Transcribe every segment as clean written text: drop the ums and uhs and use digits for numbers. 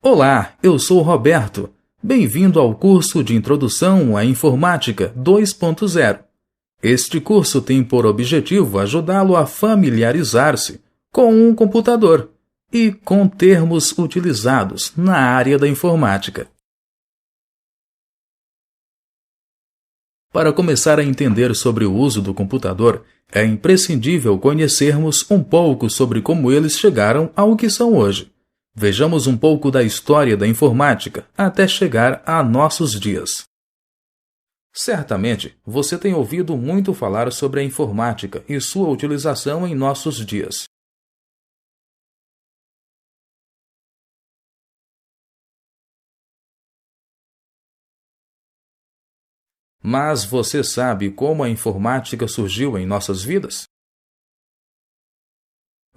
Olá, eu sou o Roberto. Bem-vindo ao curso de Introdução à Informática 2.0. Este curso tem por objetivo ajudá-lo a familiarizar-se com um computador e com termos utilizados na área da informática. Para começar a entender sobre o uso do computador, é imprescindível conhecermos um pouco sobre como eles chegaram ao que são hoje. Vejamos um pouco da história da informática até chegar a nossos dias. Certamente, você tem ouvido muito falar sobre a informática e sua utilização em nossos dias. Mas você sabe como a informática surgiu em nossas vidas?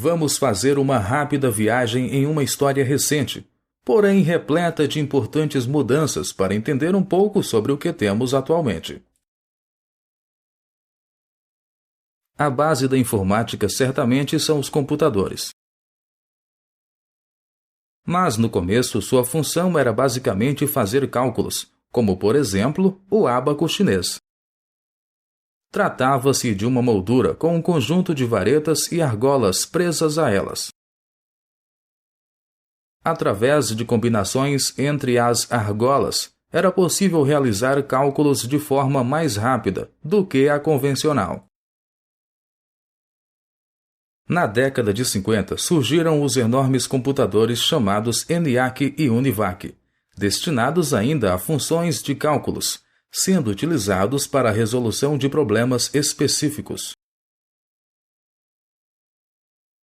Vamos fazer uma rápida viagem em uma história recente, porém repleta de importantes mudanças para entender um pouco sobre o que temos atualmente. A base da informática certamente são os computadores. Mas no começo sua função era basicamente fazer cálculos, como por exemplo o ábaco chinês. Tratava-se de uma moldura com um conjunto de varetas e argolas presas a elas. Através de combinações entre as argolas, era possível realizar cálculos de forma mais rápida do que a convencional. Na década de 50, surgiram os enormes computadores chamados ENIAC e UNIVAC, destinados ainda a funções de cálculos, sendo utilizados para a resolução de problemas específicos.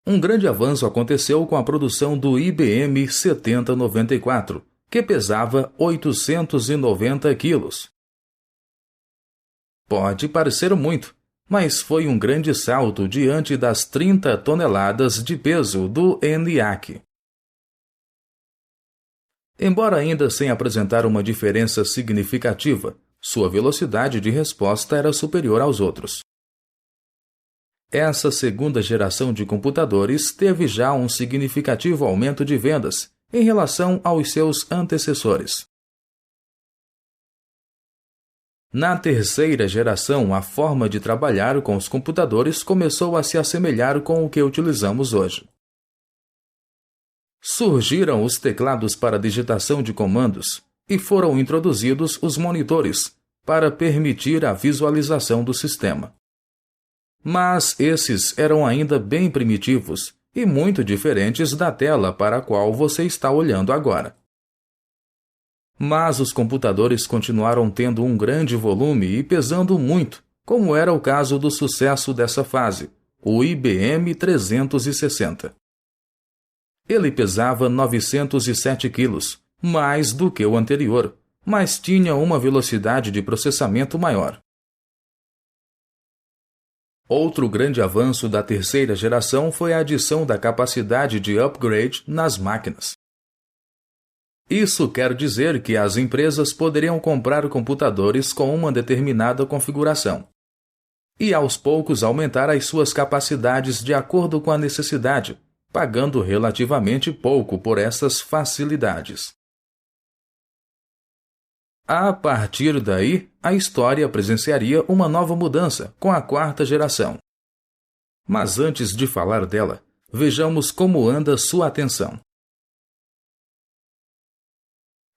Um grande avanço aconteceu com a produção do IBM 7094, que pesava 890 quilos. Pode parecer muito, mas foi um grande salto diante das 30 toneladas de peso do ENIAC. Embora ainda sem apresentar uma diferença significativa, sua velocidade de resposta era superior aos outros. Essa segunda geração de computadores teve já um significativo aumento de vendas em relação aos seus antecessores. Na terceira geração, a forma de trabalhar com os computadores começou a se assemelhar com o que utilizamos hoje. Surgiram os teclados para digitação de comandos e foram introduzidos os monitores para permitir a visualização do sistema. Mas esses eram ainda bem primitivos e muito diferentes da tela para a qual você está olhando agora. Mas os computadores continuaram tendo um grande volume e pesando muito, como era o caso do sucesso dessa fase, o IBM 360. Ele pesava 907 quilos, mais do que o anterior, mas tinha uma velocidade de processamento maior. Outro grande avanço da terceira geração foi a adição da capacidade de upgrade nas máquinas. Isso quer dizer que as empresas poderiam comprar computadores com uma determinada configuração e aos poucos aumentar as suas capacidades de acordo com a necessidade, pagando relativamente pouco por essas facilidades. A partir daí, a história presenciaria uma nova mudança com a quarta geração. Mas antes de falar dela, vejamos como anda sua atenção.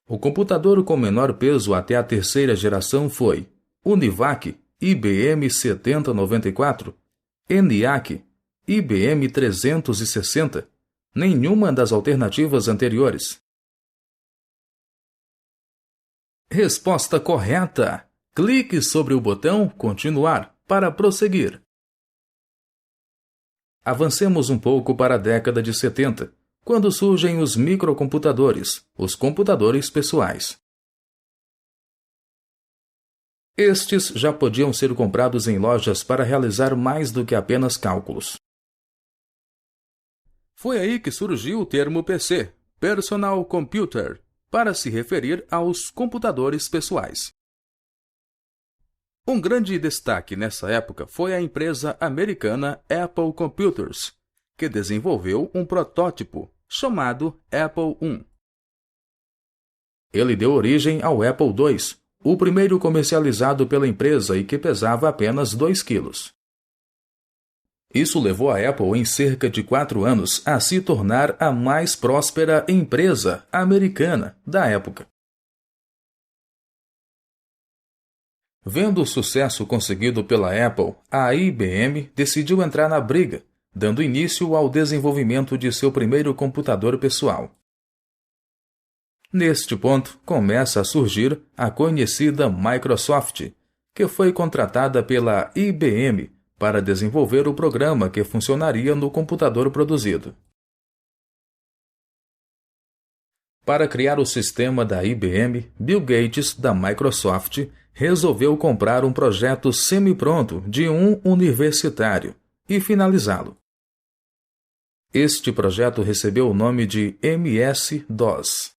O computador com menor peso até a terceira geração foi UNIVAC, IBM 7094, ENIAC, IBM 360, nenhuma das alternativas anteriores. Resposta correta! Clique sobre o botão Continuar para prosseguir. Avancemos um pouco para a década de 70, quando surgem os microcomputadores, os computadores pessoais. Estes já podiam ser comprados em lojas para realizar mais do que apenas cálculos. Foi aí que surgiu o termo PC, Personal Computer, para se referir aos computadores pessoais. Um grande destaque nessa época foi a empresa americana Apple Computers, que desenvolveu um protótipo chamado Apple I. Ele deu origem ao Apple II, o primeiro comercializado pela empresa e que pesava apenas 2 quilos. Isso levou a Apple, em cerca de 4 anos, a se tornar a mais próspera empresa americana da época. Vendo o sucesso conseguido pela Apple, a IBM decidiu entrar na briga, dando início ao desenvolvimento de seu primeiro computador pessoal. Neste ponto, começa a surgir a conhecida Microsoft, que foi contratada pela IBM para desenvolver o programa que funcionaria no computador produzido. Para criar o sistema da IBM, Bill Gates, da Microsoft, resolveu comprar um projeto semi-pronto de um universitário e finalizá-lo. Este projeto recebeu o nome de MS-DOS.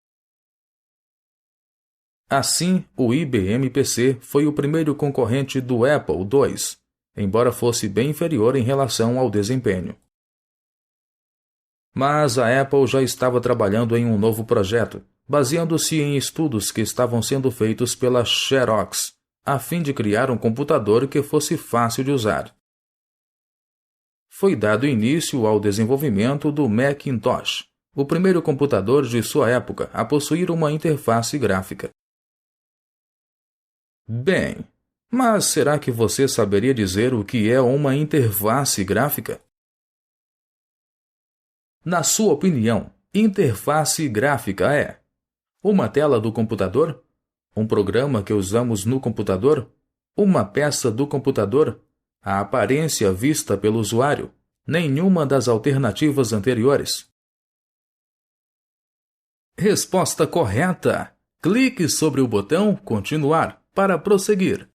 Assim, o IBM PC foi o primeiro concorrente do Apple II, embora fosse bem inferior em relação ao desempenho. Mas a Apple já estava trabalhando em um novo projeto, baseando-se em estudos que estavam sendo feitos pela Xerox, a fim de criar um computador que fosse fácil de usar. Foi dado início ao desenvolvimento do Macintosh, o primeiro computador de sua época a possuir uma interface gráfica. Bem, mas será que você saberia dizer o que é uma interface gráfica? Na sua opinião, interface gráfica é uma tela do computador? Um programa que usamos no computador? Uma peça do computador? A aparência vista pelo usuário? Nenhuma das alternativas anteriores? Resposta correta! Clique sobre o botão Continuar para prosseguir.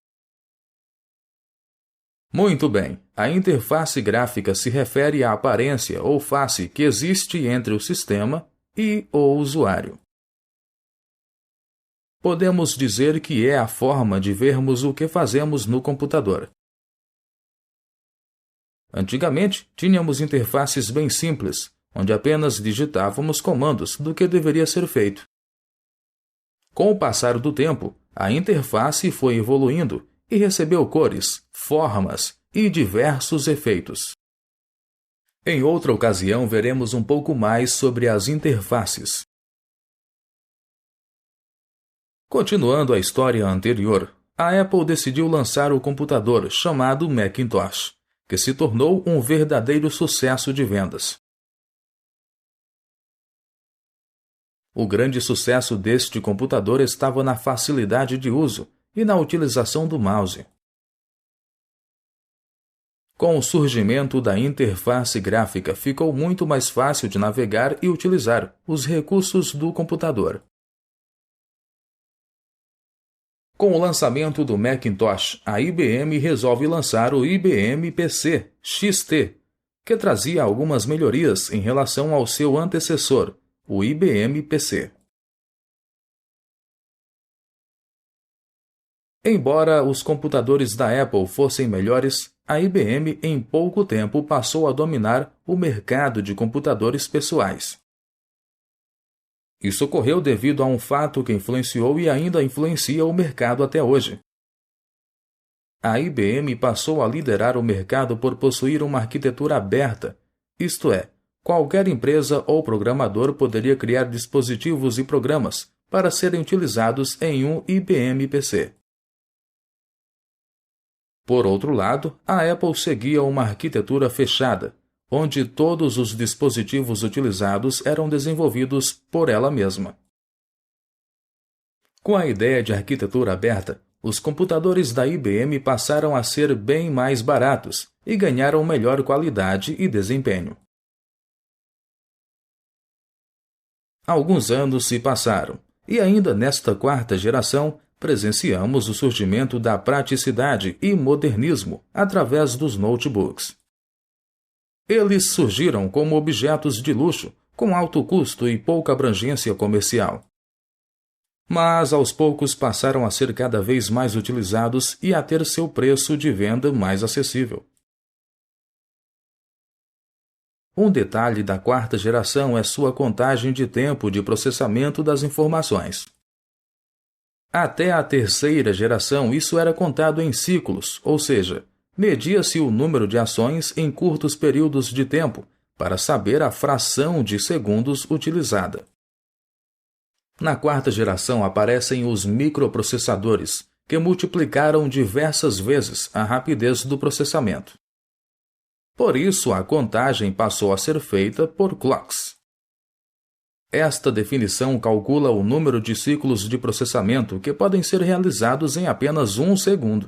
Muito bem, a interface gráfica se refere à aparência ou face que existe entre o sistema e o usuário. Podemos dizer que é a forma de vermos o que fazemos no computador. Antigamente, tínhamos interfaces bem simples, onde apenas digitávamos comandos do que deveria ser feito. Com o passar do tempo, a interface foi evoluindo e recebeu cores, formas e diversos efeitos. Em outra ocasião, veremos um pouco mais sobre as interfaces. Continuando a história anterior, a Apple decidiu lançar o computador chamado Macintosh, que se tornou um verdadeiro sucesso de vendas. O grande sucesso deste computador estava na facilidade de uso e na utilização do mouse. Com o surgimento da interface gráfica, ficou muito mais fácil de navegar e utilizar os recursos do computador. Com o lançamento do Macintosh, a IBM resolve lançar o IBM PC XT, que trazia algumas melhorias em relação ao seu antecessor, o IBM PC. Embora os computadores da Apple fossem melhores, a IBM em pouco tempo passou a dominar o mercado de computadores pessoais. Isso ocorreu devido a um fato que influenciou e ainda influencia o mercado até hoje. A IBM passou a liderar o mercado por possuir uma arquitetura aberta, isto é, qualquer empresa ou programador poderia criar dispositivos e programas para serem utilizados em um IBM PC. Por outro lado, a Apple seguia uma arquitetura fechada, onde todos os dispositivos utilizados eram desenvolvidos por ela mesma. Com a ideia de arquitetura aberta, os computadores da IBM passaram a ser bem mais baratos e ganharam melhor qualidade e desempenho. Alguns anos se passaram, e ainda nesta quarta geração, presenciamos o surgimento da praticidade e modernismo através dos notebooks. Eles surgiram como objetos de luxo, com alto custo e pouca abrangência comercial. Mas aos poucos passaram a ser cada vez mais utilizados e a ter seu preço de venda mais acessível. Um detalhe da quarta geração é sua contagem de tempo de processamento das informações. Até a terceira geração, isso era contado em ciclos, ou seja, media-se o número de ações em curtos períodos de tempo, para saber a fração de segundos utilizada. Na quarta geração aparecem os microprocessadores, que multiplicaram diversas vezes a rapidez do processamento. Por isso, a contagem passou a ser feita por clocks. Esta definição calcula o número de ciclos de processamento que podem ser realizados em apenas 1 segundo.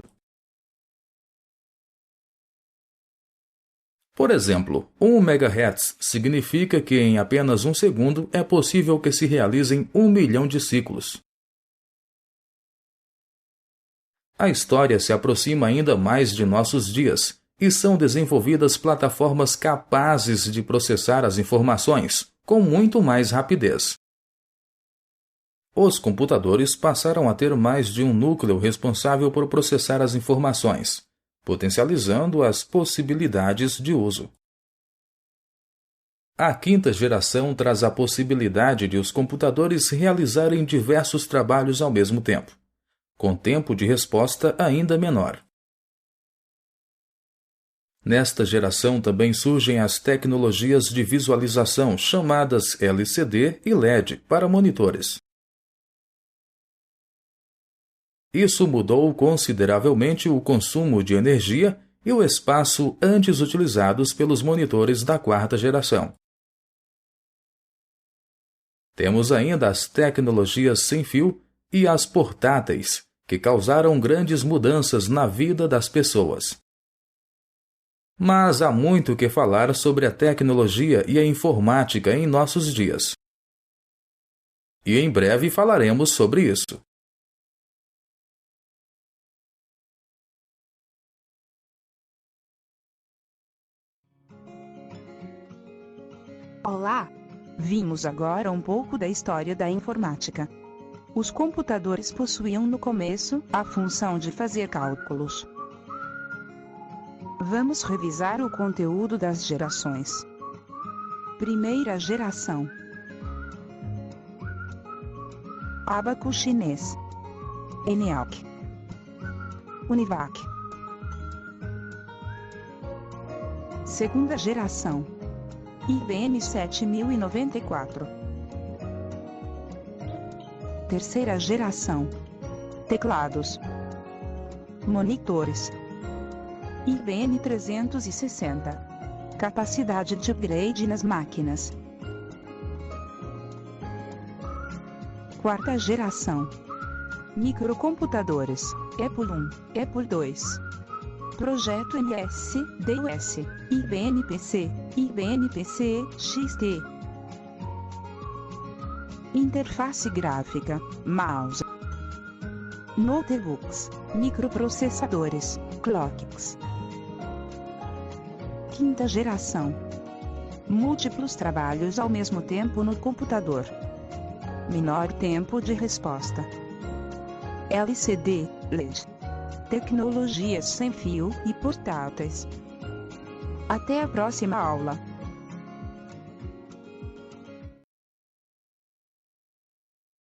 Por exemplo, 1 MHz significa que em apenas 1 segundo é possível que se realizem 1 milhão de ciclos. A história se aproxima ainda mais de nossos dias, e são desenvolvidas plataformas capazes de processar as informações com muito mais rapidez. Os computadores passaram a ter mais de um núcleo responsável por processar as informações, potencializando as possibilidades de uso. A quinta geração traz a possibilidade de os computadores realizarem diversos trabalhos ao mesmo tempo, com tempo de resposta ainda menor. Nesta geração também surgem as tecnologias de visualização chamadas LCD e LED para monitores. Isso mudou consideravelmente o consumo de energia e o espaço antes utilizados pelos monitores da quarta geração. Temos ainda as tecnologias sem fio e as portáteis, que causaram grandes mudanças na vida das pessoas. Mas há muito o que falar sobre a tecnologia e a informática em nossos dias. E em breve falaremos sobre isso. Olá! Vimos agora um pouco da história da informática. Os computadores possuíam no começo a função de fazer cálculos. Vamos revisar o conteúdo das gerações. Primeira geração. Abaco chinês. ENIAC. Univac. Segunda geração. IBM 7094. Terceira geração. Teclados. Monitores. IBM 360. Capacidade de upgrade nas máquinas. Quarta geração. Microcomputadores. Apple I, Apple II. Projeto MS-DOS. IBM PC, IBM PC XT. Interface gráfica, mouse. Notebooks, microprocessadores, clocks. Quinta geração. Múltiplos trabalhos ao mesmo tempo no computador. Menor tempo de resposta. LCD, LED. Tecnologias sem fio e portáteis. Até a próxima aula.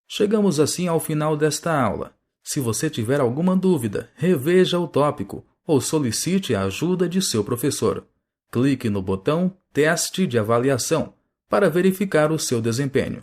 Chegamos assim ao final desta aula. Se você tiver alguma dúvida, reveja o tópico ou solicite a ajuda de seu professor. Clique no botão Teste de Avaliação para verificar o seu desempenho.